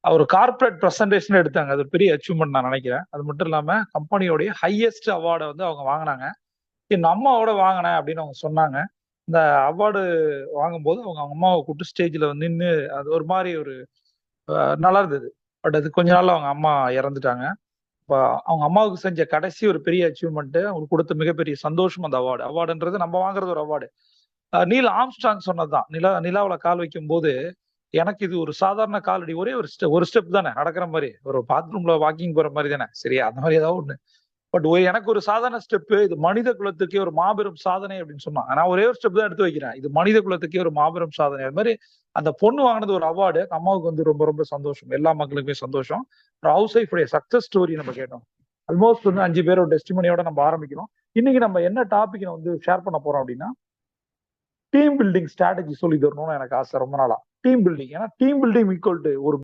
ஒரு corporate presentation எடுத்தாங்க. அது ஒரு பெரிய அச்சீவ்மெண்ட் நான் நினைக்கிறேன். அது மட்டும் இல்லாம கம்பெனியோடைய ஹையஸ்ட் அவார்டை வந்து அவங்க வாங்கினாங்க. என் அம்மாவோட வாங்கினேன் அப்படின்னு அவங்க சொன்னாங்க. இந்த அவார்டு வாங்கும்போது அவங்க அம்மாவை கூப்பிட்டு ஸ்டேஜ்ல வந்து நின்று அது ஒரு மாதிரி ஒரு நல்லா இருந்தது. பட் அது கொஞ்ச நாள்ல அவங்க அம்மா இறந்துட்டாங்க. இப்ப அவங்க அம்மாவுக்கு செஞ்ச கடைசி ஒரு பெரிய அச்சீவ்மெண்ட், அவங்களுக்கு கொடுத்த மிகப்பெரிய சந்தோஷம் அந்த அவார்டு. அவார்டுன்றது நம்ம வாங்குறது ஒரு அவார்டு. நீல் ஆம்ஸ்ட்ராங் சொன்னதுதான். நிலாவுல கால் வைக்கும் போது எனக்கு இது ஒரு சாதாரண காலடி, ஒரே ஒரு ஸ்டெப் தானே நடக்கிற மாதிரி, ஒரு பாத்ரூம்ல வாக்கிங் போற மாதிரி தானே, சரியா அந்த மாதிரி ஏதாவது ஒண்ணு. பட் எனக்கு ஒரு சாதாரண ஸ்டெப், இது மனித குலத்துக்கே ஒரு மாபெரும் சாதனை அப்படின்னு சொன்னான். நான் ஒரே ஒரு ஸ்டெப் தான் எடுத்து வைக்கிறேன், இது மனித குலத்துக்கே ஒரு மாபெரும் சாதனை. அது மாதிரி அந்த பொண்ணு வாங்கினது ஒரு அவார்டு. அம்மாவுக்கு வந்து ரொம்ப ரொம்ப சந்தோஷம், எல்லா மக்களுக்குமே சந்தோஷம். ஒரு ஹவுஸ் ஒய்ஃபுடைய சக்சஸ் ஸ்டோரி நம்ம கேட்டோம். ஆல்மோஸ்ட் வந்து 5 பேரோட டெஸ்டிமோனியோட நம்ம ஆரம்பிக்கிறோம். இன்னைக்கு நம்ம என்ன டாபிக் வந்து ஷேர் பண்ண போறோம் அப்படின்னா, டீம் பில்டிங் ஸ்ட்ராட்டஜி சொல்லி தரணும்னு எனக்கு ஆசை ரொம்ப நாளா. டீம் பில்டிங், ஏன்னா டீம் பில்டிங் ஈக்குவல் டு ஒரு